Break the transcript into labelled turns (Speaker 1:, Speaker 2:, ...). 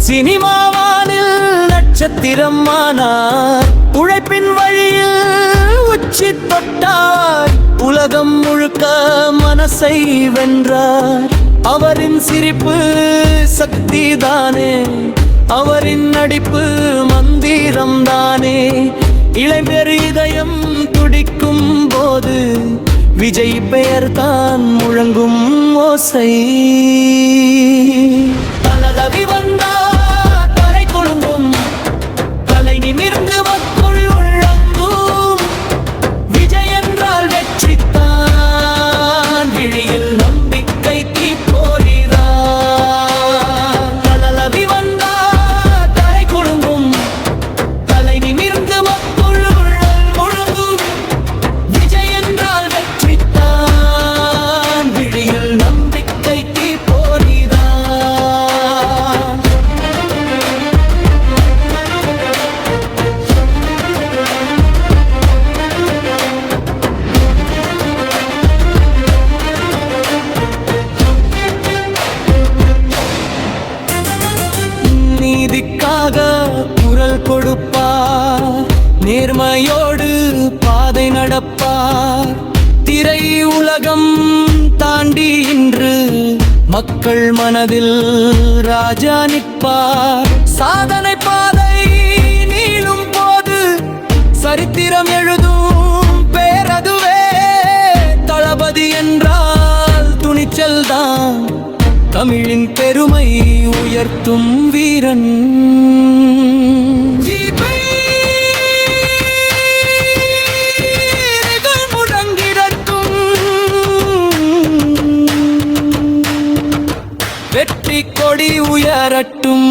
Speaker 1: சினிமாவானில் நட்சத்திரம் ஆனார். உழைப்பின் வழியில் உச்சி தொட்டார். உலகம் முழுக்க மனசை வென்றார். அவரின் சிரிப்பு சக்திதானே, அவரின் நடிப்பு மந்திரம் தானே. இளைஞர் இதயம் துடிக்கும் போது விஜய் பெயர் தான் முழங்கும் ஓசை. தலரவி வந்தார் தரை கொழும்பும், தலை நிமிர்ந்து மக்கள் உள்ளம்பும். விஜய் என்றால் வெற்றித்தான், விழியில் நம்பிக்கை தீப்போரிதான். தலரவி வந்தார் தரை கொழும்பும், தலை நிமிர்ந்து மக்கள் முழங்கும். விஜய் என்றால் வெற்றித்தான், விழியில் நம்பிக்கை தீப்போரிதான். நீதிக்காக குரல் கொடுப்பார், நேர்மையோடு பாதை நடப்பார். திரை உலகம் தாண்டி இன்று மக்கள் மனதில் ராஜா நிற்பார். சாதனை பாதை நீளும் போது சரித்திரம் எழுதும் பேரதுவே. தளபதி என்றால் துணிச்சல்தான், தமிழின் பெருமை உயர்த்தும் வீரன். முழங்கிடட்டும், வெற்றி கொடி உயரட்டும்.